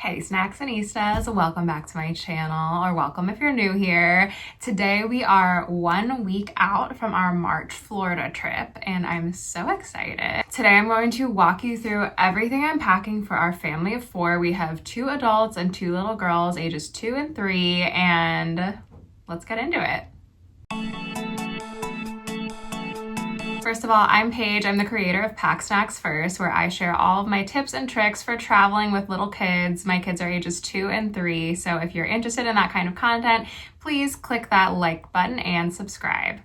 Hey Snacksonistas, welcome back to my channel, or welcome if you're new here. Today we are 1 week out from our March Florida trip and I'm so excited. Today I'm going to walk you through everything I'm packing for our family of 4. We have 2 adults and 2 little girls, ages 2 and 3, and let's get into it. First of all, I'm Paige. I'm the creator of Pack Snacks First, where I share all of my tips and tricks for traveling with little kids. My kids are ages 2 and 3, so if you're interested in that kind of content, please click that like button and subscribe.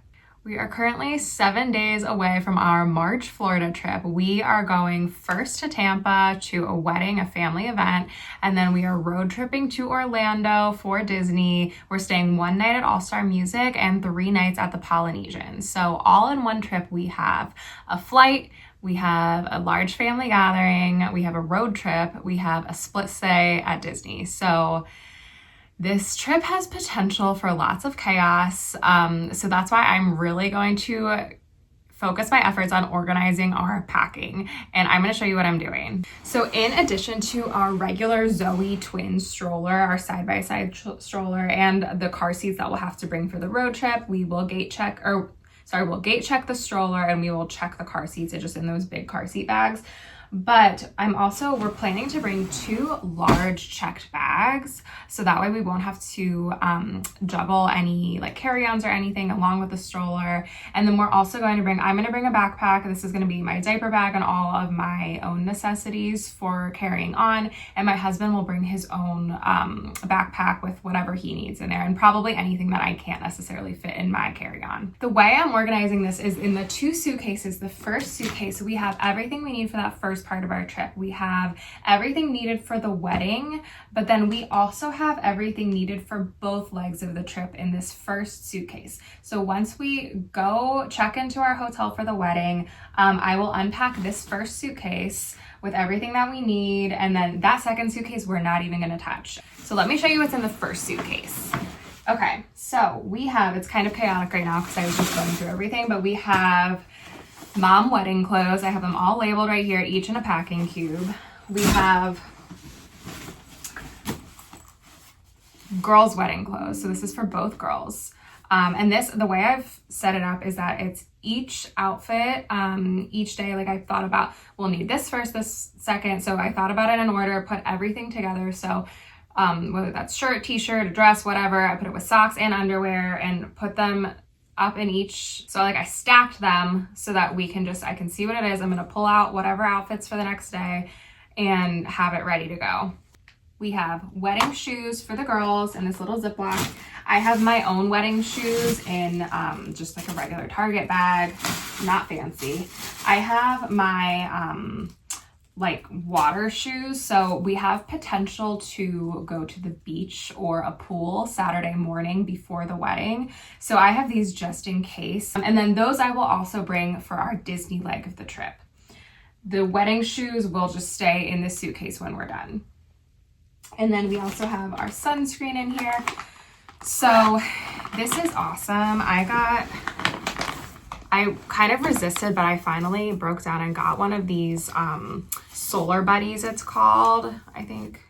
We are currently 7 days away from our March Florida trip. We are going first to Tampa to a wedding, a family event, and then we are road tripping to Orlando for Disney. We're staying 1 night at All Star Music and 3 nights at the Polynesian. So all in one trip, we have a flight, we have a large family gathering, we have a road trip, we have a split stay at Disney. So this trip has potential for lots of chaos, so that's why I'm really going to focus my efforts on organizing our packing, and I'm going to show you what I'm doing. So in addition to our regular Zoe twin stroller, our side-by-side stroller, and the car seats that we'll have to bring for the road trip, we'll gate check the stroller and we will check the car seats. It's just in those big car seat bags. But we're planning to bring 2 large checked bags, so that way we won't have to juggle any like carry-ons or anything along with the stroller. And then we're also I'm going to bring a backpack. This is going to be my diaper bag and all of my own necessities for carrying on. And my husband will bring his own backpack with whatever he needs in there, and probably anything that I can't necessarily fit in my carry-on. The way I'm organizing this is in the 2 suitcases. The first suitcase, we have everything we need for that first part of our trip. We have everything needed for the wedding, but then we also have everything needed for both legs of the trip in this first suitcase. So once we go check into our hotel for the wedding, I will unpack this first suitcase with everything that we need, and then that second suitcase we're not even going to touch. So let me show you what's in the first suitcase. Okay, so we have, it's kind of chaotic right now because I was just going through everything, but we have mom wedding clothes. I have them all labeled right here, each in a packing cube. We have girls' wedding clothes. So this is for both girls. And the way I've set it up is that it's each outfit, each day, like I thought about, we'll need this first, this second. So I thought about it in order, put everything together. So whether that's shirt, t-shirt, a dress, whatever, I put it with socks and underwear and put them up in each. So like I stacked them so that I can see what it is. I'm going to pull out whatever outfits for the next day and have it ready to go. We have wedding shoes for the girls in this little Ziploc. I have my own wedding shoes in just like a regular Target bag, not fancy. I have my like water shoes. So we have potential to go to the beach or a pool Saturday morning before the wedding. So I have these just in case. And then those I will also bring for our Disney leg of the trip. The wedding shoes will just stay in this suitcase when we're done. And then we also have our sunscreen in here. So this is awesome. I kind of resisted, but I finally broke down and got one of these Solar Buddies, it's called, I think.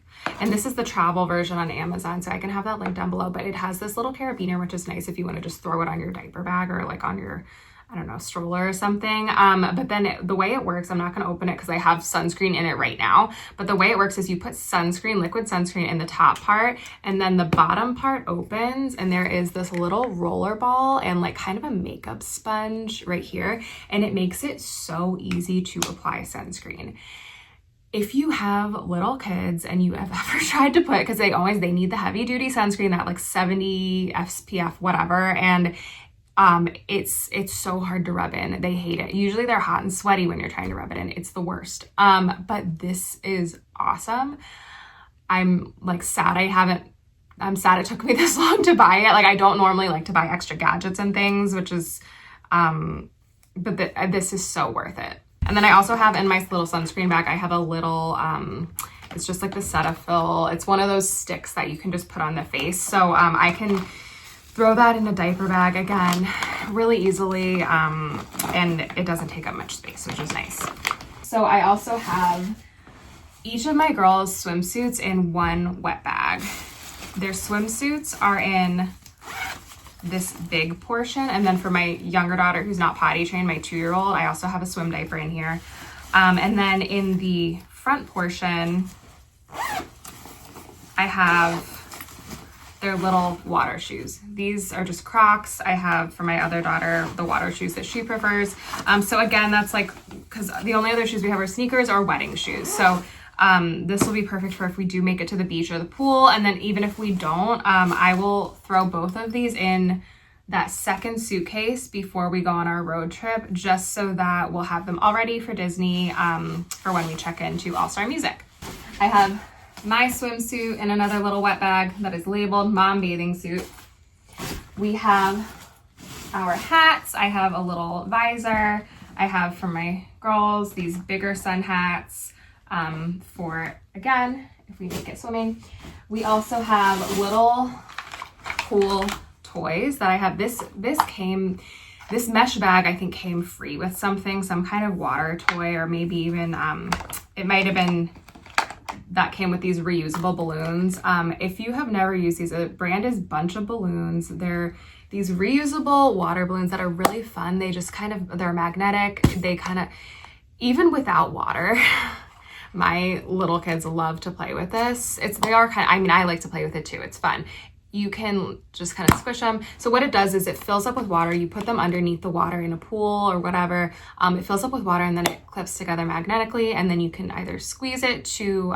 And this is the travel version on Amazon, so I can have that link down below. But it has this little carabiner, which is nice if you want to just throw it on your diaper bag or like on your, I don't know, stroller or something. But then the way it works, I'm not going to open it because I have sunscreen in it right now. But the way it works is you put sunscreen, liquid sunscreen in the top part, and then the bottom part opens, and there is this little roller ball and like kind of a makeup sponge right here. And it makes it so easy to apply sunscreen. If you have little kids and you have ever tried to put, because they need the heavy duty sunscreen, that like 70 SPF, whatever, and it's so hard to rub in. They hate it. Usually they're hot and sweaty when you're trying to rub it in. It's the worst. But this is awesome. I'm like sad I'm sad it took me this long to buy it. Like I don't normally like to buy extra gadgets and things, which is, but this is so worth it. And then I also have in my little sunscreen bag, I have a little, it's just like the Cetaphil. It's one of those sticks that you can just put on the face. So I can throw that in a diaper bag again really easily, and it doesn't take up much space, which is nice. So I also have each of my girls' swimsuits in one wet bag. Their swimsuits are in this big portion, and then for my younger daughter who's not potty trained, my 2-year-old, I also have a swim diaper in here. And then in the front portion, I have their little water shoes. These are just Crocs. I have for my other daughter the water shoes that she prefers. So again, that's like, because the only other shoes we have are sneakers or wedding shoes. So this will be perfect for if we do make it to the beach or the pool. And then even if we don't, I will throw both of these in that second suitcase before we go on our road trip, just so that we'll have them all ready for Disney for when we check into All Star Music. I have my swimsuit in another little wet bag that is labeled Mom Bathing Suit. We have our hats. I have a little visor. I have for my girls these bigger sun hats for, again, if we take it swimming. We also have little cool toys that I have. This mesh bag I think came free with something, some kind of water toy, or maybe even it might have been that came with these reusable balloons. If you have never used these, the brand is Bunch of Balloons. They're these reusable water balloons that are really fun. They just they're magnetic. They even without water, my little kids love to play with this. I like to play with it too. It's fun. You can just kind of squish them. So what it does is it fills up with water. You put them underneath the water in a pool or whatever. It fills up with water and then it clips together magnetically. And then you can either squeeze it to,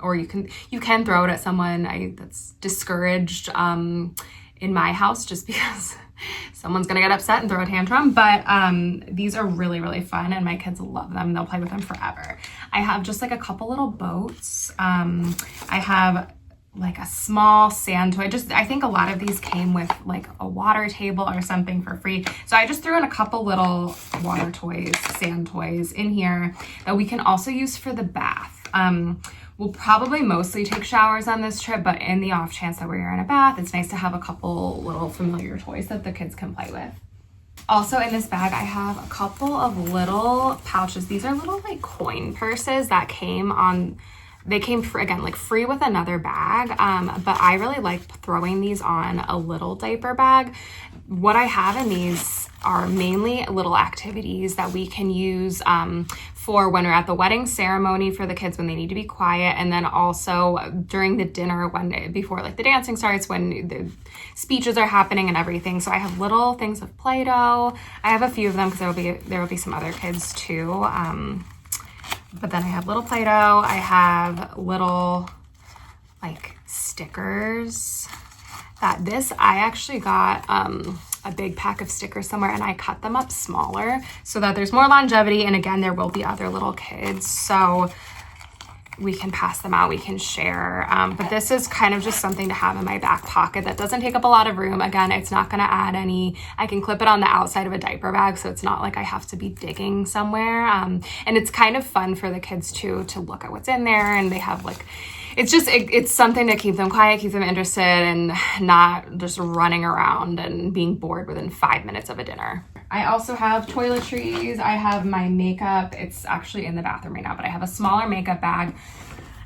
or you can throw it at someone. That's discouraged in my house just because someone's gonna get upset and throw a tantrum. But these are really, really fun and my kids love them. They'll play with them forever. I have just like a couple little boats. I have like a small sand toy. I think a lot of these came with like a water table or something for free. So I just threw in a couple little water toys, sand toys in here that we can also use for the bath. We'll probably mostly take showers on this trip, but in the off chance that we're in a bath, it's nice to have a couple little familiar toys that the kids can play with. Also in this bag, I have a couple of little pouches. These are little like coin purses that they came free with another bag, but I really like throwing these on a little diaper bag. What I have in these are mainly little activities that we can use for when we're at the wedding ceremony for the kids when they need to be quiet, and then also during the dinner before like the dancing starts, when the speeches are happening and everything. So I have little things of Play-Doh. I have a few of them because there will be some other kids too. But then I have little Play-Doh. I have little like stickers I actually got a big pack of stickers somewhere and I cut them up smaller so that there's more longevity. And again, there will be other little kids, so we can pass them out, we can share. But this is kind of just something to have in my back pocket that doesn't take up a lot of room. Again, it's not gonna add I can clip it on the outside of a diaper bag, so it's not like I have to be digging somewhere. And it's kind of fun for the kids too, to look at what's in there, and they have it's something to keep them quiet, keep them interested, and not just running around and being bored within 5 minutes of a dinner. I also have toiletries. I have my makeup. It's actually in the bathroom right now, but I have a smaller makeup bag.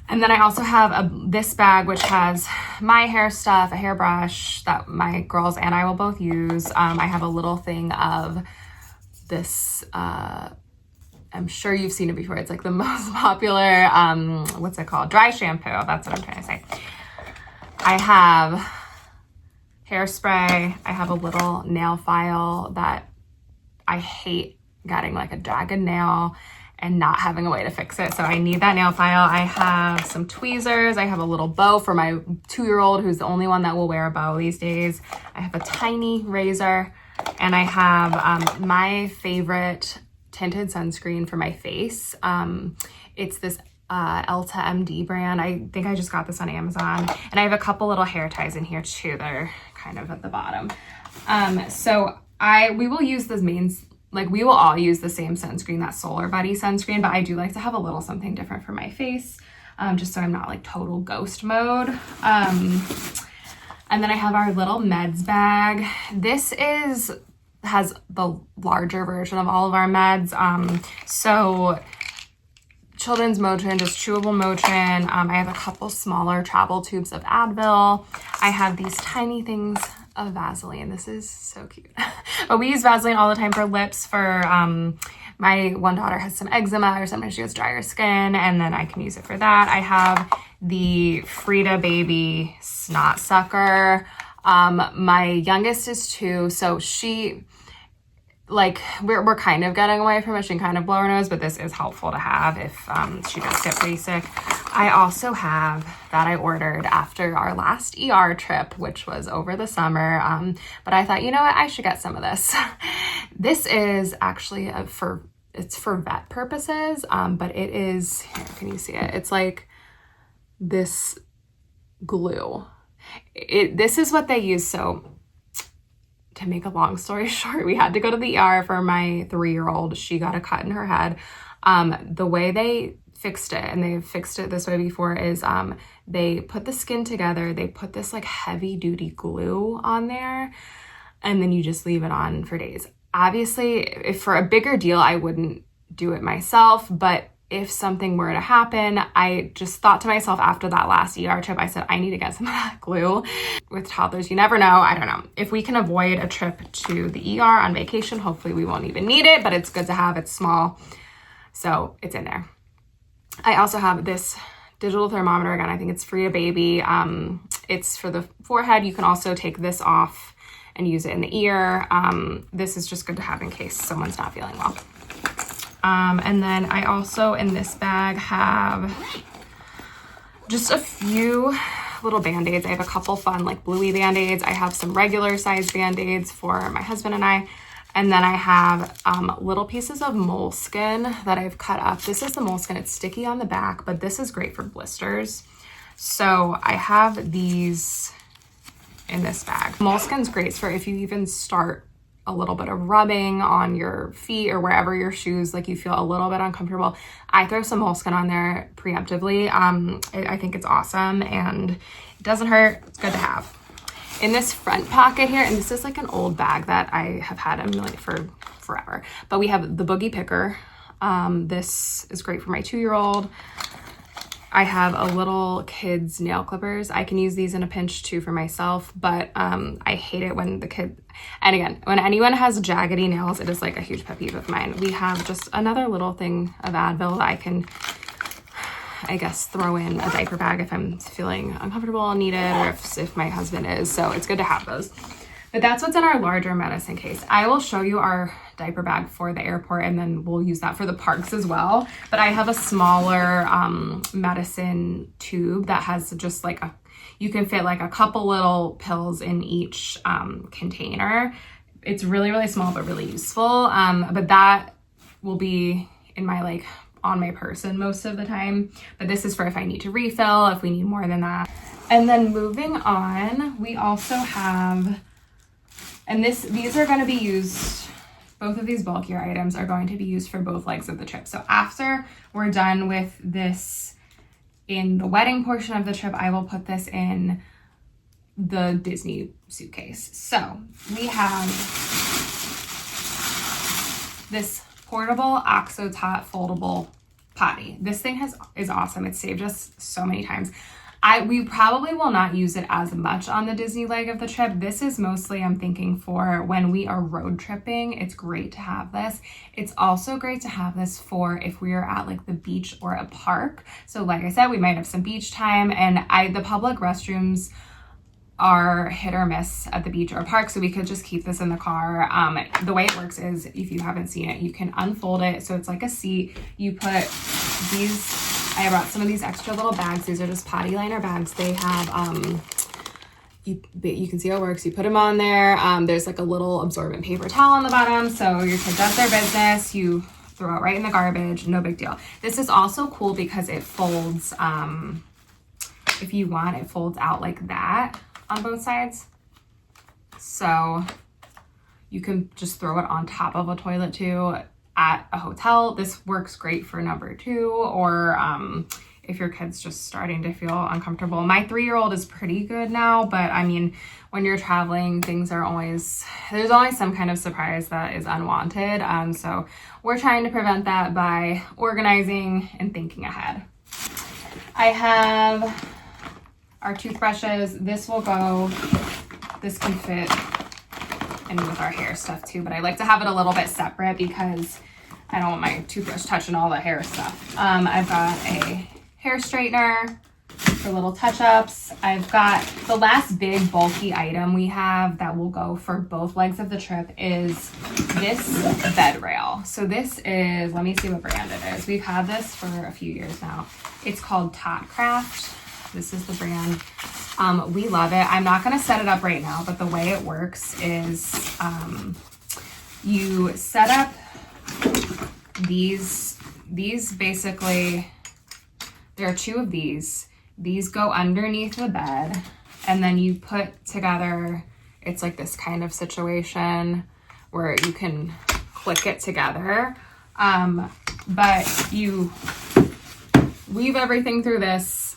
And then I also have this bag, which has my hair stuff, a hairbrush that my girls and I will both use. I have a little thing of this, I'm sure you've seen it before. It's like the most popular, what's it called? Dry shampoo. That's what I'm trying to say. I have hairspray. I have a little nail file that I hate getting like a jagged nail and not having a way to fix it. So I need that nail file. I have some tweezers. I have a little bow for my 2-year-old, who's the only one that will wear a bow these days. I have a tiny razor, and I have my favorite tinted sunscreen for my face. It's this Elta MD brand. I think I just got this on Amazon. And I have a couple little hair ties in here too. They're kind of at the bottom. So we will use we will all use the same sunscreen, that Solar Buddy sunscreen, but I do like to have a little something different for my face, just so I'm not like total ghost mode. And then I have our little meds bag. This has the larger version of all of our meds. So children's Motrin, just chewable Motrin. I have a couple smaller travel tubes of Advil. I have these tiny things of Vaseline. This is so cute. But we use Vaseline all the time for lips. For my one daughter has some eczema, or sometimes she has drier skin, and then I can use it for that. I have the Frida Baby Snot Sucker. My youngest is 2, so she, like, we're kind of getting away from it. She can kind of blow her nose, but this is helpful to have if she does get pretty sick. I also have that I ordered after our last ER trip, which was over the summer. But I thought, you know what, I should get some of this. This is actually it's for vet purposes, but it is, here, can you see it? It's like this glue. This is what they use. So to make a long story short, we had to go to the ER for my 3-year-old. She got a cut in her head. The way they fixed it, and they've fixed it this way before, is they put the skin together, they put this like heavy duty glue on there, and then you just leave it on for days. Obviously, if for a bigger deal, I wouldn't do it myself, but if something were to happen, I just thought to myself after that last ER trip, I said, I need to get some of that glue. With toddlers, you never know. I don't know. If we can avoid a trip to the ER on vacation, hopefully we won't even need it, but it's good to have. It's small, so it's in there. I also have this digital thermometer. Again, I think it's Frida Baby. It's for the forehead. You can also take this off and use it in the ear. This is just good to have in case someone's not feeling well. And then I also, in this bag, have just a few little Band-Aids. I have a couple fun, like, bluey Band-Aids. I have some regular size Band-Aids for my husband and I. And then I have little pieces of moleskin that I've cut up. This is the moleskin. It's sticky on the back, but this is great for blisters. So I have these in this bag. Moleskin's great for if you even start a little bit of rubbing on your feet or wherever your shoes, like, you feel a little bit uncomfortable. I throw some moleskin on there preemptively. I think it's awesome and it doesn't hurt. It's good to have. In this front pocket here, and this is like an old bag that I have had for forever, but we have the Boogie Picker. This is great for my 2-year-old. I have a little kids nail clippers. I can use these in a pinch too for myself, but I hate it when and again, when anyone has jaggedy nails, it is like a huge pet peeve of mine. We have just another little thing of Advil that I can, I guess, throw in a diaper bag if I'm feeling uncomfortable and need it, or if my husband is. So it's good to have those. But that's what's in our larger medicine case. I will show you our diaper bag for the airport, and then we'll use that for the parks as well. But I have a smaller medicine tube that has just like you can fit like a couple little pills in each container. It's really, really small, but really useful. But that will be in my on my person most of the time. But this is for if I need to refill, if we need more than that. And then moving on, we also have, and these are going to be used, both of these bulkier items are going to be used for both legs of the trip. So after we're done with this in the wedding portion of the trip, I will put this in the Disney suitcase. So we have this portable OxoTot foldable potty. This thing is awesome. It's saved us so many times. We probably will not use it as much on the Disney leg of the trip. This is mostly, I'm thinking, for when we are road tripping. It's great to have this. It's also great to have this for if we are at like the beach or a park. So like I said, we might have some beach time, and the public restrooms are hit or miss at the beach or park, so we could just keep this in the car. The way it works is, if you haven't seen it, you can unfold it so it's like a seat. You put these, I brought some of these extra little bags. These are just potty liner bags. They have you can see how it works. You put them on there. There's like a little absorbent paper towel on the bottom, so your kid does their business, you throw it right in the garbage, no big deal. This is also cool because it folds, if you want, it folds out like that on both sides. So you can just throw it on top of a toilet too at a hotel. This works great for number 2, or if your kid's just starting to feel uncomfortable. My 3-year-old is pretty good now, but I mean, when you're traveling, there's always some kind of surprise that is unwanted. So we're trying to prevent that by organizing and thinking ahead. I have our toothbrushes. This can fit in with our hair stuff too, but I like to have it a little bit separate because I don't want my toothbrush touching all the hair stuff. I've got a hair straightener for little touch-ups. I've got the last big bulky item we have that will go for both legs of the trip is this bed rail. So this is, let me see what brand it is. We've had this for a few years now. It's called Toddlers. This is the brand. We love it. I'm not going to set it up right now, but the way it works is you set up these basically, there are 2 of these. These go underneath the bed, and then you put together, it's like this kind of situation where you can click it together. But you weave everything through this.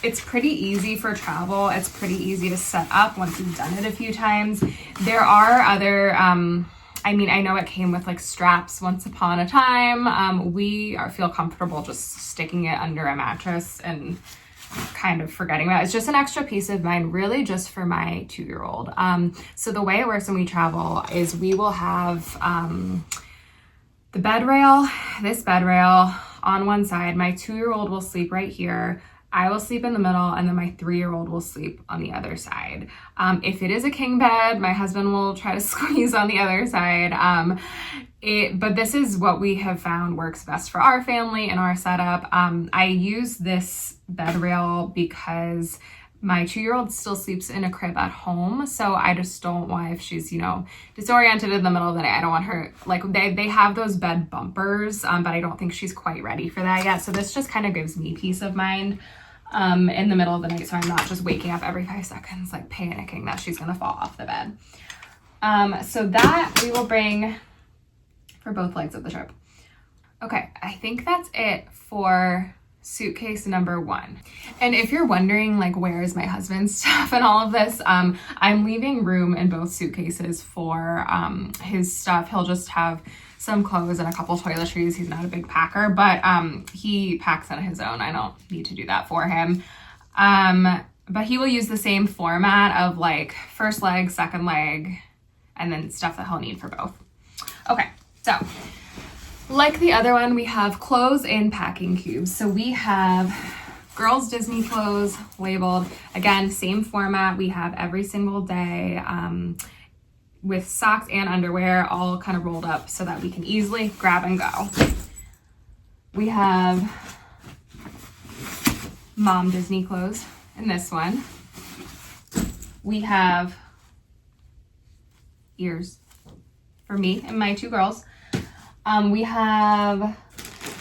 It's pretty easy for travel. It's pretty easy to set up once you've done it a few times. There are other, I mean, I know it came with like straps once upon a time. We feel comfortable just sticking it under a mattress and kind of forgetting about it. It's just an extra peace of mind, really just for my 2-year-old. So the way it works when we travel is we will have the bed rail, this bed rail on one side. My 2-year-old will sleep right here. I will sleep in the middle, and then my 3-year-old will sleep on the other side. If it is a king bed, my husband will try to squeeze on the other side. But this is what we have found works best for our family and our setup. I use this bed rail because my 2-year-old still sleeps in a crib at home. So I just don't want, if she's, disoriented in the middle of the night, I don't want her, like they have those bed bumpers, but I don't think she's quite ready for that yet. So this just kind of gives me peace of mind in the middle of the night. So I'm not just waking up every 5 seconds, like panicking that she's going to fall off the bed. So that we will bring for both legs of the trip. Okay, I think that's it for suitcase number 1. And if you're wondering, like, where is my husband's stuff and all of this, I'm leaving room in both suitcases for his stuff. He'll just have some clothes and a couple toiletries. He's not a big packer, but he packs on his own. I don't need to do that for him. But he will use the same format of like first leg, second leg, and then stuff that he'll need for both. Okay, so like the other one, we have clothes in packing cubes. So we have girls' Disney clothes labeled. Again, same format we have every single day, with socks and underwear all kind of rolled up so that we can easily grab and go. We have mom Disney clothes in this one. We have ears for me and my 2 girls. We have,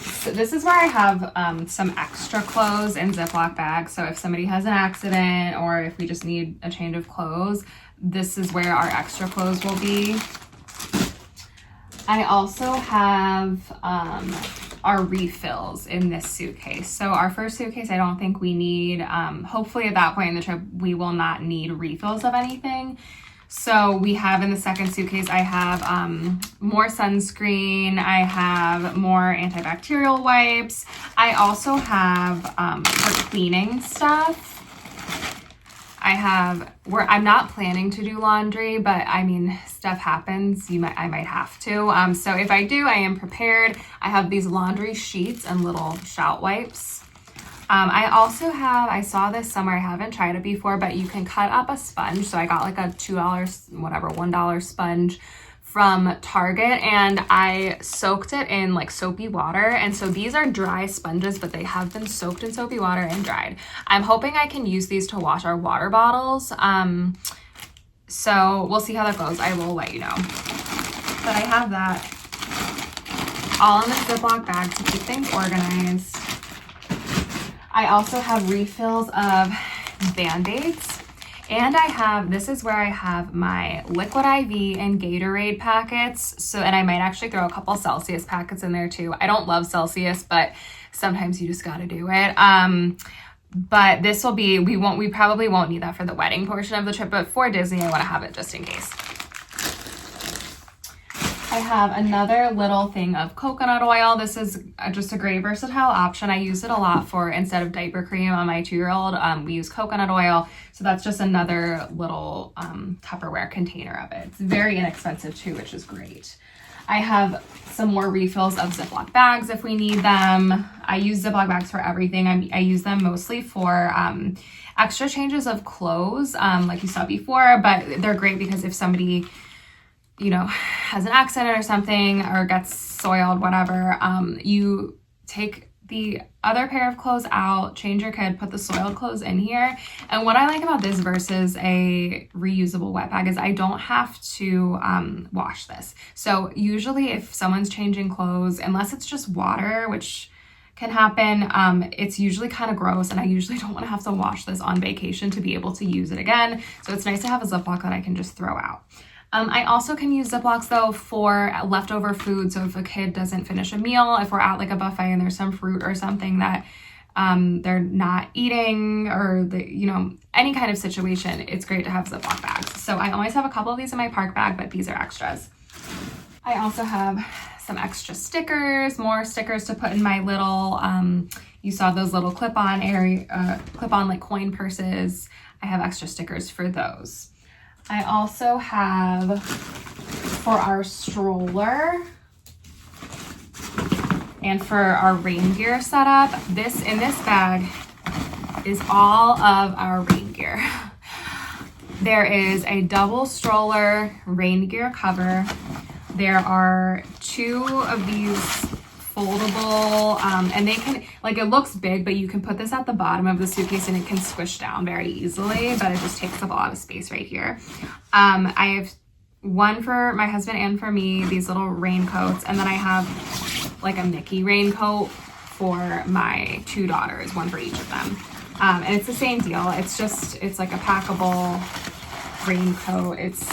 so this is where I have some extra clothes in Ziploc bags. So if somebody has an accident or if we just need a change of clothes, this is where our extra clothes will be. I also have our refills in this suitcase. So our first suitcase, I don't think we need, hopefully at that point in the trip, we will not need refills of anything. So we have in the second suitcase, I have more sunscreen. I have more antibacterial wipes. I also have for cleaning stuff. I'm not planning to do laundry, but I mean, stuff happens. I might have to. So if I do, I am prepared. I have these laundry sheets and little shout wipes. I also have, I saw this somewhere, I haven't tried it before, but you can cut up a sponge. So I got like a $1 sponge from Target, and I soaked it in like soapy water. And so these are dry sponges, but they have been soaked in soapy water and dried. I'm hoping I can use these to wash our water bottles. So we'll see how that goes. I will let you know. But I have that all in this Ziploc bag to keep things organized. I also have refills of Band-Aids, and this is where I have my Liquid IV and Gatorade packets. So, and I might actually throw a couple Celsius packets in there too. I don't love Celsius, but sometimes you just got to do it. But this will be, we probably won't need that for the wedding portion of the trip, but for Disney, I want to have it just in case. I have another little thing of coconut oil. This is just a great versatile option. I use it a lot for, instead of diaper cream on my 2-year-old, we use coconut oil. So that's just another little Tupperware container of it. It's very inexpensive too, which is great. I have some more refills of Ziploc bags if we need them. I use Ziploc bags for everything. I use them mostly for extra changes of clothes, like you saw before, but they're great because if somebody, you know, has an accident or something or gets soiled, whatever, you take the other pair of clothes out, change your kid, put the soiled clothes in here. And what I like about this versus a reusable wet bag is I don't have to wash this. So usually if someone's changing clothes, unless it's just water, which can happen, it's usually kind of gross, and I usually don't want to have to wash this on vacation to be able to use it again. So it's nice to have a Ziploc that I can just throw out. I also can use Ziplocs though for leftover food. So if a kid doesn't finish a meal, if we're at like a buffet and there's some fruit or something that they're not eating, or you know, any kind of situation, it's great to have Ziploc bags. So I always have a couple of these in my park bag, but these are extras. I also have some extra stickers, more stickers to put in my little, you saw those little clip-on like coin purses. I have extra stickers for those. I also have, for our stroller and for our reindeer setup, in this bag is all of our reindeer. There is a double stroller reindeer cover. There are 2 of these foldable, and they can, like, it looks big, but you can put this at the bottom of the suitcase and it can squish down very easily, but it just takes up a lot of space right here. I have one for my husband and for me, these little raincoats, and then I have like a Mickey raincoat for my 2 daughters, one for each of them. And it's the same deal. It's like a packable raincoat. It's,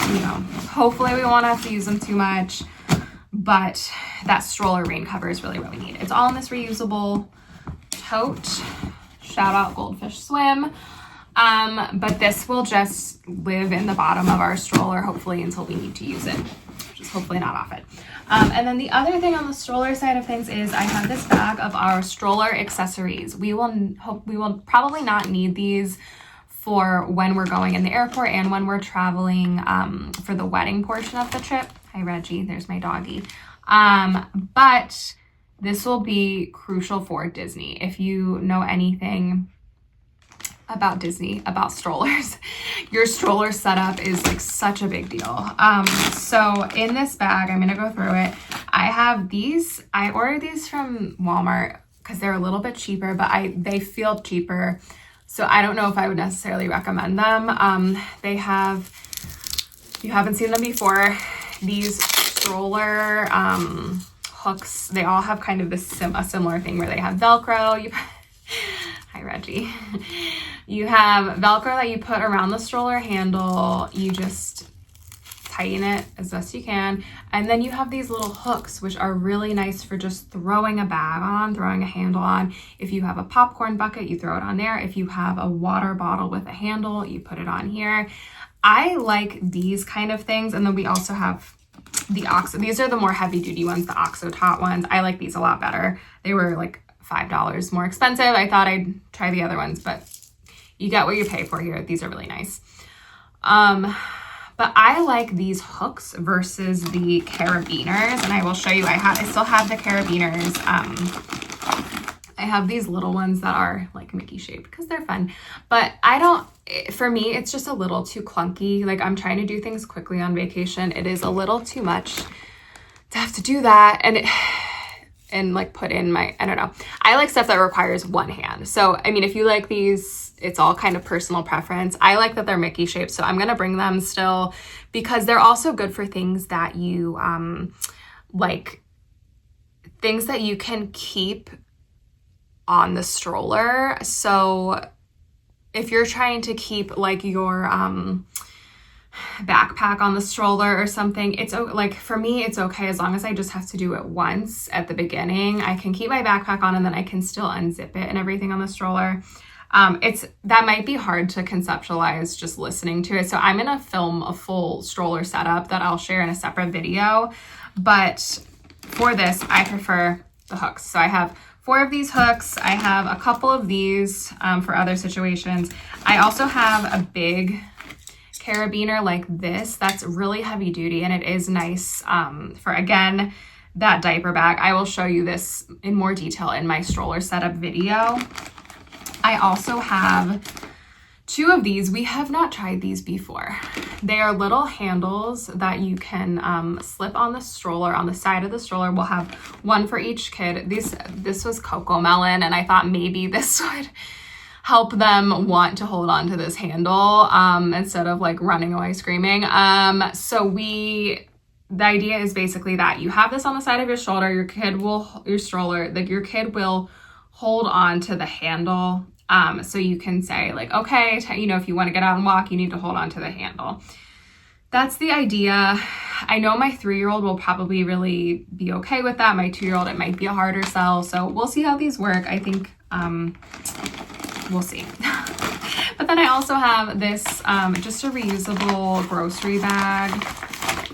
you know, hopefully we won't have to use them too much, but that stroller rain cover is really, really neat. It's all in this reusable tote. Shout out Goldfish Swim. But this will just live in the bottom of our stroller, hopefully, until we need to use it. Just hopefully not off it. And then the other thing on the stroller side of things is I have this bag of our stroller accessories. We will probably not need these for when we're going in the airport and when we're traveling for the wedding portion of the trip. Hi, Reggie. There's my doggy. But this will be crucial for Disney. If you know anything about Disney, about strollers, your stroller setup is like such a big deal. So in this bag, I'm gonna go through it. I have these. I ordered these from Walmart because they're a little bit cheaper, but they feel cheaper. So I don't know if I would necessarily recommend them. They have, if you haven't seen them before, these stroller hooks. They all have kind of this a similar thing where they have Velcro. Hi, Reggie. You have Velcro that you put around the stroller handle. You just tighten it as best you can. And then you have these little hooks, which are really nice for just throwing a bag on, throwing a handle on. If you have a popcorn bucket, you throw it on there. If you have a water bottle with a handle, you put it on here. I like these kind of things. And then we also have the OXO. These are the more heavy duty ones, the OXO tot ones. I like these a lot better. They were like $5 more expensive. I thought I'd try the other ones, but you get what you pay for here. These are really nice. But I like these hooks versus the carabiners, and I will show you. I still have the carabiners. I have these little ones that are like Mickey shaped because they're fun, but for me, it's just a little too clunky. Like, I'm trying to do things quickly on vacation. It is a little too much to have to do that and like put in my, I don't know. I like stuff that requires one hand. So, I mean, if you like these, it's all kind of personal preference. I like that they're Mickey shaped, so I'm going to bring them still because they're also good for things that you, like things that you can keep on the stroller. So if you're trying to keep like your, backpack on the stroller or something, it's like, for me, it's okay as long as I just have to do it once at the beginning. I can keep my backpack on and then I can still unzip it and everything on the stroller. That might be hard to conceptualize just listening to it. So I'm gonna film a full stroller setup that I'll share in a separate video. But for this, I prefer the hooks. So I have 4 of these hooks. I have a couple of these for other situations. I also have a big carabiner like this that's really heavy duty, and it is nice for, again, that diaper bag. I will show you this in more detail in my stroller setup video. I also have 2 of these. We have not tried these before. They are little handles that you can slip on the stroller, on the side of the stroller. We'll have one for each kid. This was Coco Melon, and I thought maybe this would help them want to hold on to this handle instead of like running away screaming. The idea is basically that you have this on the side of your shoulder, your kid will hold on to the handle. So you can say like, okay, if you want to get out and walk, you need to hold on to the handle. That's the idea. I know my 3-year-old will probably really be okay with that. My 2-year-old, it might be a harder sell. So we'll see how these work. I think, we'll see. But then I also have this, just a reusable grocery bag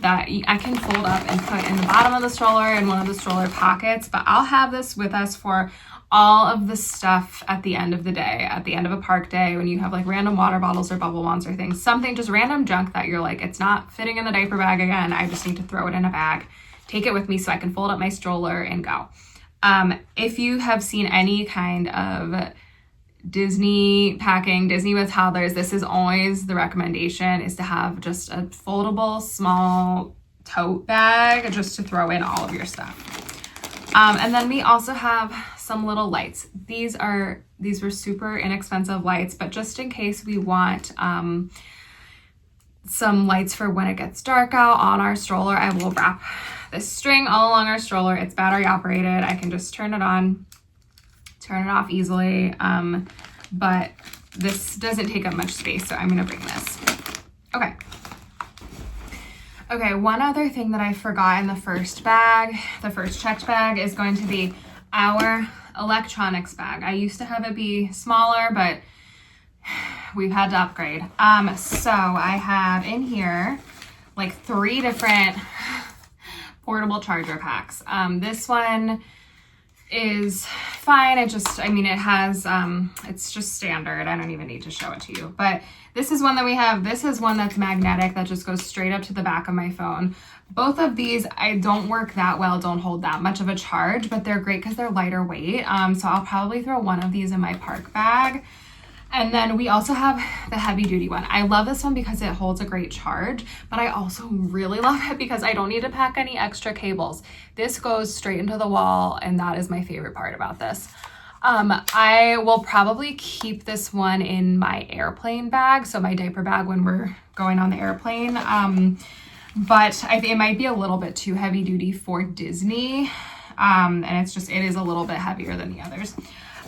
that I can fold up and put in the bottom of the stroller in one of the stroller pockets. But I'll have this with us for all of the stuff at the end of the day, at the end of a park day, when you have like random water bottles or bubble wands or things, something, just random junk that you're like, it's not fitting in the diaper bag again. I just need to throw it in a bag, take it with me so I can fold up my stroller and go. If you have seen any kind of Disney packing, Disney with toddlers, this is always the recommendation, is to have just a foldable small tote bag just to throw in all of your stuff. And then we also have some little lights. These were super inexpensive lights, but just in case we want some lights for when it gets dark out on our stroller, I will wrap this string all along our stroller. It's battery operated. I can just turn it on, turn it off easily. But this doesn't take up much space, so I'm gonna bring this. Okay, one other thing that I forgot in the first bag, the first checked bag, is going to be our electronics bag. I used to have it be smaller, but we've had to upgrade. So I have in here like 3 different portable charger packs. This one is fine. It has, it's just standard. I don't even need to show it to you, but this is one that we have. This is one that's magnetic that just goes straight up to the back of my phone. Both of these, I don't work that well, don't hold that much of a charge, but they're great because they're lighter weight. So I'll probably throw one of these in my park bag. And then we also have the heavy duty one. I love this one because it holds a great charge, but I also really love it because I don't need to pack any extra cables. This goes straight into the wall, and that is my favorite part about this. I will probably keep this one in my airplane bag, so my diaper bag when we're going on the airplane. But I think it might be a little bit too heavy duty for Disney. And it is a little bit heavier than the others.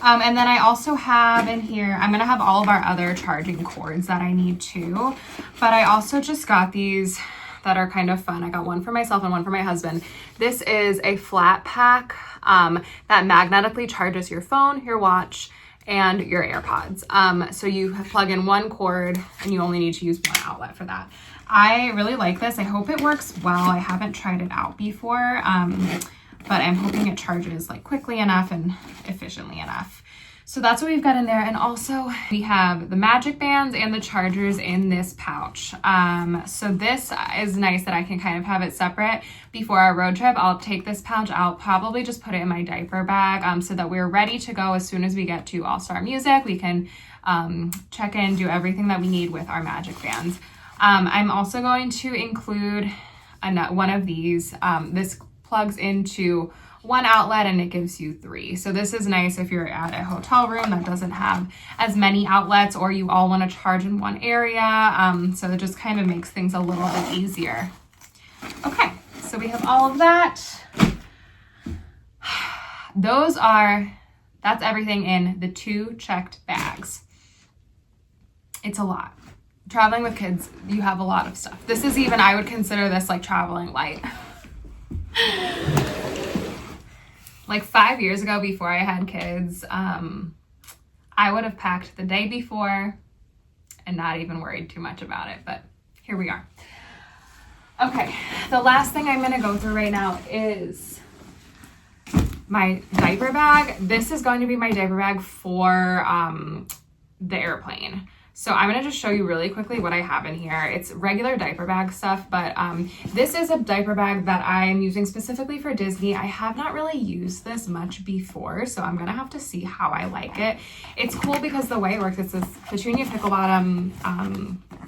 And then I also have in here, I'm gonna have all of our other charging cords that I need too, but I also just got these that are kind of fun. I got one for myself and one for my husband. This is a flat pack that magnetically charges your phone, your watch, and your AirPods. So you plug in one cord and you only need to use one outlet for that. I really like this. I hope it works well. I haven't tried it out before, but I'm hoping it charges like quickly enough and efficiently enough. So that's what we've got in there. And also we have the magic bands and the chargers in this pouch. So this is nice that I can kind of have it separate. Before our road trip, I'll take this pouch out, probably just put it in my diaper bag so that we're ready to go as soon as we get to All Star Music. We can check in, do everything that we need with our magic bands. I'm also going to include one of these. This plugs into one outlet and it gives you 3. So this is nice if you're at a hotel room that doesn't have as many outlets or you all want to charge in one area. So it just kind of makes things a little bit easier. Okay, so we have all of that. That's everything in the 2 checked bags. It's a lot. traveling with kids, you have a lot of stuff. This is even, I would consider this like traveling light. Like 5 years ago, before I had kids, I would have packed the day before and not even worried too much about it, but here we are. Okay, the last thing I'm gonna go through right now is my diaper bag. This is going to be my diaper bag for the airplane. So I'm gonna just show you really quickly what I have in here. It's regular diaper bag stuff, but this is a diaper bag that I'm using specifically for Disney. I have not really used this much before, so I'm gonna have to see how I like it. It's cool because the way it works, it's this Petunia Pickle Bottom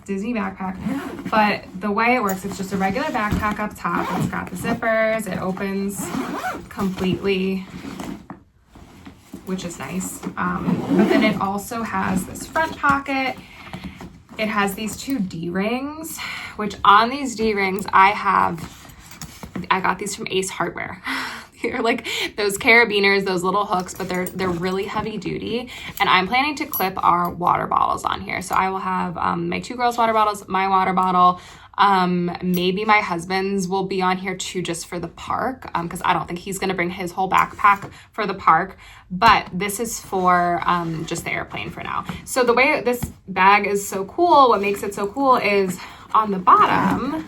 Disney backpack, but the way it works, it's just a regular backpack up top. It's got the zippers, it opens completely, which is nice. But then it also has this front pocket. It has these two D-rings, which on these D-rings, I got these from Ace Hardware. They're like those carabiners, those little hooks, but they're really heavy duty. And I'm planning to clip our water bottles on here. So I will have my two girls' water bottles, my water bottle, maybe my husband's will be on here too, just for the park, because I don't think he's going to bring his whole backpack for the park, but this is for just the airplane for now. So the way this bag is so cool, what makes it so cool is on the bottom,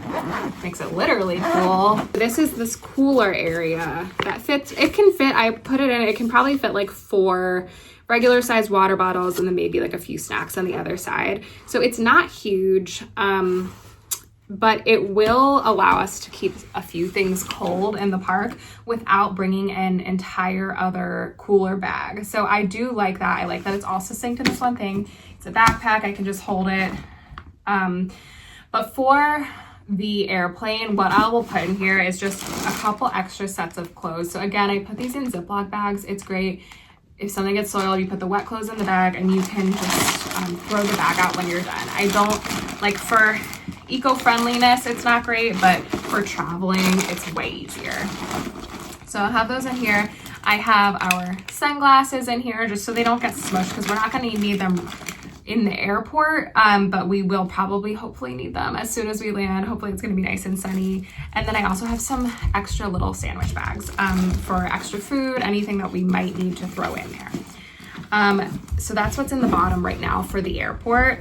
makes it literally cool. This is this cooler area that fits, it can fit, I put it in, it can probably fit like 4 regular sized water bottles and then maybe like a few snacks on the other side. So it's not huge. But it will allow us to keep a few things cold in the park without bringing an entire other cooler bag. So I do like that. I like that it's all succinct in this one thing. It's a backpack, I can just hold it. But for the airplane, what I will put in here is just a couple extra sets of clothes. So again, I put these in Ziploc bags. It's great. If something gets soiled, you put the wet clothes in the bag and you can just throw the bag out when you're done. I don't, like, for eco-friendliness, it's not great, but for traveling, it's way easier. So I'll have those in here. I have our sunglasses in here just so they don't get smushed, because we're not going to need them in the airport, but we will probably hopefully need them as soon as we land. Hopefully it's going to be nice and sunny. And then I also have some extra little sandwich bags for extra food, anything that we might need to throw in there. So that's what's in the bottom right now for the airport.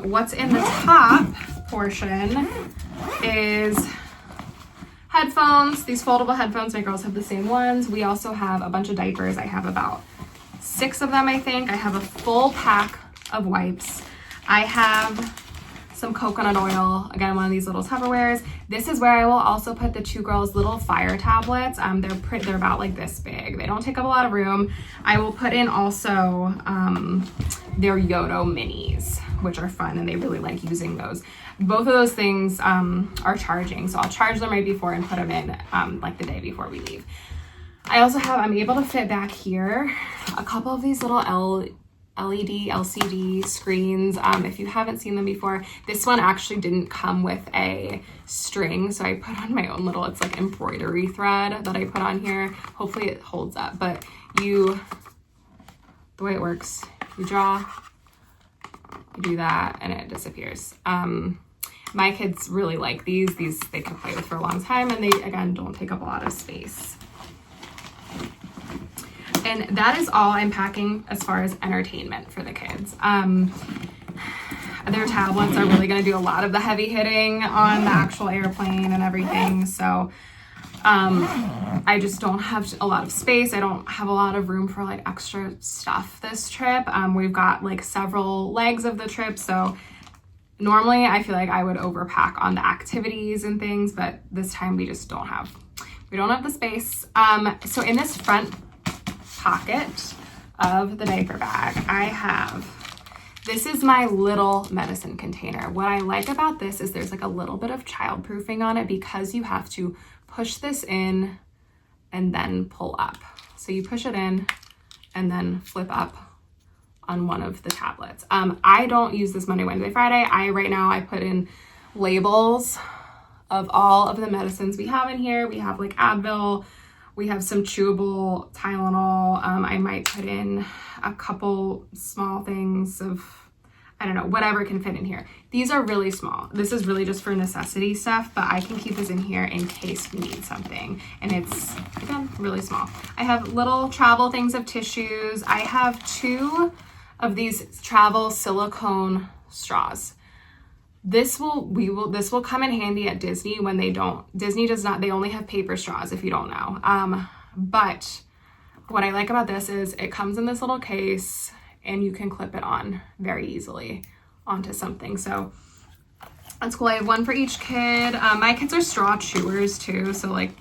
What's in the top portion is headphones, these foldable headphones. My girls have the same ones. We also have a bunch of diapers. I have about 6 of them, I think. I have a full pack of wipes. I have some coconut oil, again, one of these little Tupperwares. This is where I will also put the two girls' little fire tablets. They're about like this big. They don't take up a lot of room. I will put in also their Yodo minis, which are fun, and they really like using those. Both of those things are charging, so I'll charge them right before and put them in like the day before we leave. I also have, I'm able to fit back here a couple of these little LED, LCD screens. If you haven't seen them before, this one actually didn't come with a string, so I put on my own little, it's like embroidery thread that I put on here. Hopefully it holds up, but the way it works, you draw, you do that, and it disappears. My kids really like these they can play with for a long time, and they, again, don't take up a lot of space. And that is all I'm packing as far as entertainment for the kids. Their tablets are really going to do a lot of the heavy hitting on the actual airplane and everything. So I just don't have a lot of space. I don't have a lot of room for like extra stuff this trip. We've got like several legs of the trip. So normally I feel like I would overpack on the activities and things, but this time we just don't have the space. So in this front pocket of the diaper bag, this is my little medicine container. What I like about this is there's like a little bit of childproofing on it, because you have to push this in and then pull up. So you push it in and then flip up on one of the tablets. I don't use this Monday, Wednesday, Friday. Right now I put in labels of all of the medicines we have in here. We have like Advil, we have some chewable Tylenol. I might put in a couple small things of I don't know, whatever can fit in here. These are really small. This is really just for necessity stuff, but I can keep this in here in case we need something. And it's, again, really small. I have little travel things of tissues. I have 2 of these travel silicone straws. This will come in handy at Disney when Disney does not, they only have paper straws if you don't know. But what I like about this is it comes in this little case and you can clip it on very easily onto something. So that's cool. I have one for each kid. My kids are straw chewers too. So like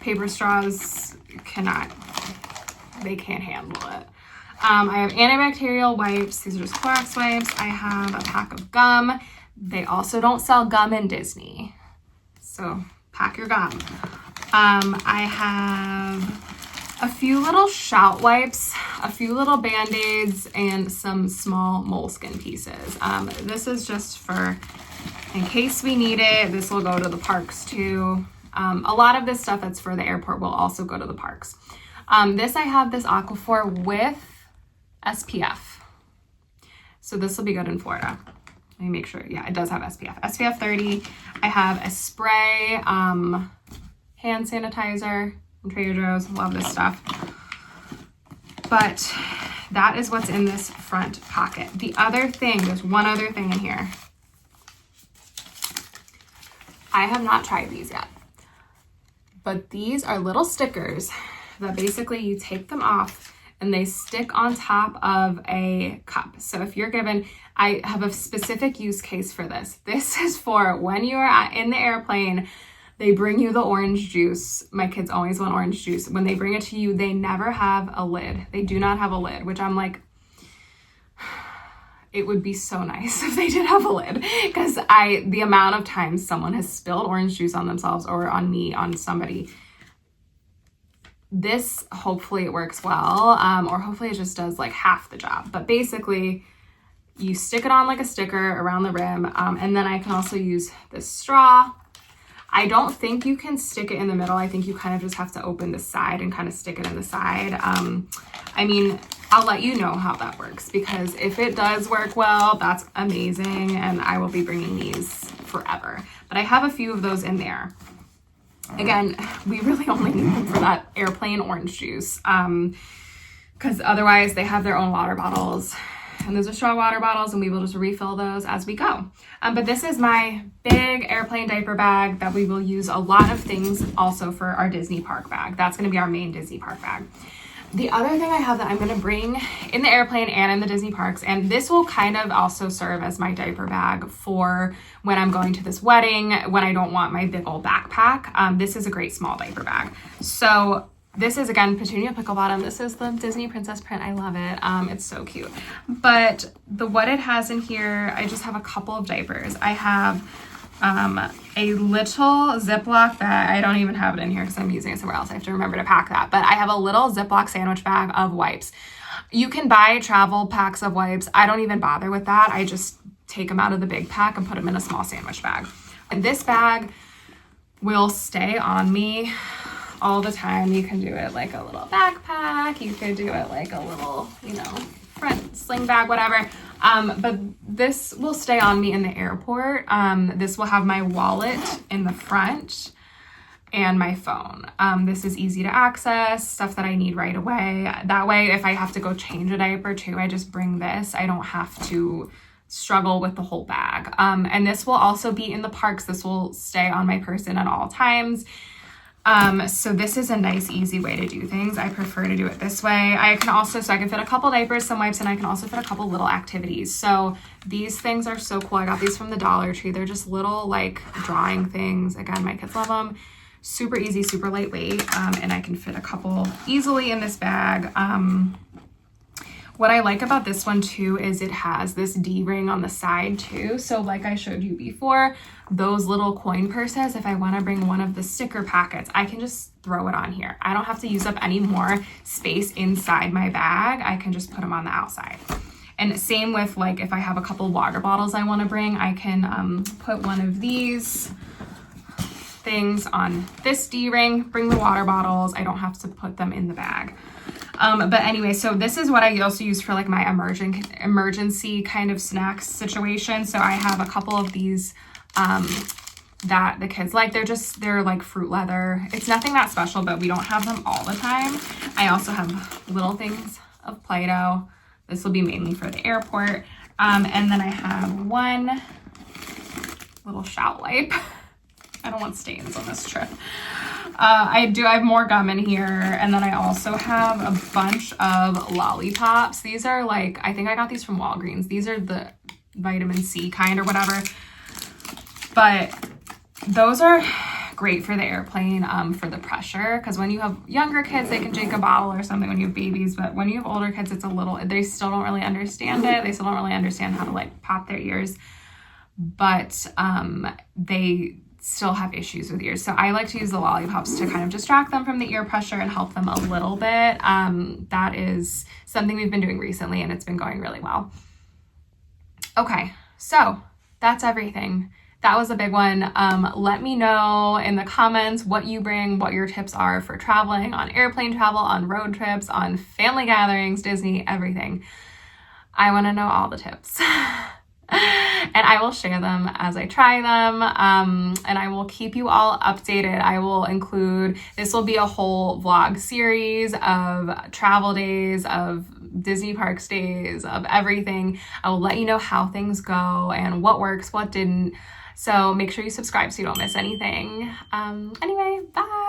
paper straws they can't handle it. I have antibacterial wipes. These are just Clorox wipes. I have a pack of gum. They also don't sell gum in Disney, so pack your gum. I have a few little shout wipes, a few little Band-Aids, and some small moleskin pieces. This is just for in case we need it. This will go to the parks too. A lot of this stuff that's for the airport will also go to the parks. I have this Aquaphor with SPF. So this will be good in Florida. Let me make sure. Yeah, it does have SPF. SPF 30. I have a spray hand sanitizer from Trader Joe's. Love this stuff. But that is what's in this front pocket. The other thing, there's one other thing in here. I have not tried these yet. But these are little stickers that basically you take them off and they stick on top of a cup. So if you're given, I have a specific use case for this. This is for when you are in the airplane, they bring you the orange juice. My kids always want orange juice. When they bring it to you, they never have a lid. They do not have a lid, which I'm like, it would be so nice if they did have a lid, because the amount of times someone has spilled orange juice on themselves or on me, on somebody, this, hopefully it works well, or hopefully it just does like half the job. But basically, you stick it on like a sticker around the rim, and then I can also use this straw. I don't think you can stick it in the middle. I think you kind of just have to open the side and kind of stick it in the side. I mean, I'll let you know how that works, because if it does work well, that's amazing, and I will be bringing these forever. But I have a few of those in there. Again, we really only need them for that airplane orange juice, because otherwise they have their own water bottles, and those are straw water bottles, and we will just refill those as we go. But this is my big airplane diaper bag that we will use a lot of things also for our Disney park bag. That's going to be our main Disney park bag. The other thing I have that I'm going to bring in the airplane and in the Disney parks, and this will kind of also serve as my diaper bag for when I'm going to this wedding, when I don't want my big old backpack. This is a great small diaper bag. So this is, again, Petunia Pickle Bottom. This is the Disney Princess print. I love it. It's so cute. But what it has in here, I just have a couple of diapers. I have a little Ziploc bag. I don't even have it in here because I'm using it somewhere else. I have to remember to pack that. But I have a little Ziploc sandwich bag of wipes. You can buy travel packs of wipes. I don't even bother with that. I just take them out of the big pack and put them in a small sandwich bag. And this bag will stay on me all the time. You can do it like a little backpack. You could do it like a little, front sling bag, whatever. But this will stay on me in the airport. This will have my wallet in the front and my phone. This is easy to access, stuff that I need right away. That way, if I have to go change a diaper too, I just bring this. I don't have to struggle with the whole bag. And this will also be in the parks. This will stay on my person at all times. So this is a nice, easy way to do things. I prefer to do it this way. I can fit a couple diapers, some wipes, and I can also fit a couple little activities. So these things are so cool. I got these from the Dollar Tree. They're just little like drawing things. Again, my kids love them. Super easy, super lightweight. And I can fit a couple easily in this bag. What I like about this one too is it has this D-ring on the side too. So like I showed you before, those little coin purses, if I want to bring one of the sticker packets, I can just throw it on here. I don't have to use up any more space inside my bag. I can just put them on the outside. And same with like if I have a couple water bottles I want to bring, I can put one of these things on this D-ring, bring the water bottles. I don't have to put them in the bag. But anyway, so this is what I also use for like my emergency kind of snacks situation. So I have a couple of these that the kids like. They're like fruit leather. It's nothing that special, but we don't have them all the time. I also have little things of Play-Doh. This will be mainly for the airport. And then I have one little shout wipe. I don't want stains on this trip. I have more gum in here. And then I also have a bunch of lollipops. These are like, I think I got these from Walgreens. These are the vitamin C kind or whatever. But those are great for the airplane, for the pressure. Because when you have younger kids, they can drink a bottle or something when you have babies. But when you have older kids, it's they still don't really understand it. They still don't really understand how to like pop their ears. But they still have issues with ears. So I like to use the lollipops to kind of distract them from the ear pressure and help them a little bit. That is something we've been doing recently, and it's been going really well. Okay, so that's everything. That was a big one. Let me know in the comments what you bring, what your tips are for traveling, on airplane travel, on road trips, on family gatherings, Disney, everything. I want to know all the tips. And I will share them as I try them. And I will keep you all updated. I will include, this will be a whole vlog series of travel days, of Disney parks days, of everything. I will let you know how things go and what works, what didn't. So make sure you subscribe so you don't miss anything. Anyway, bye.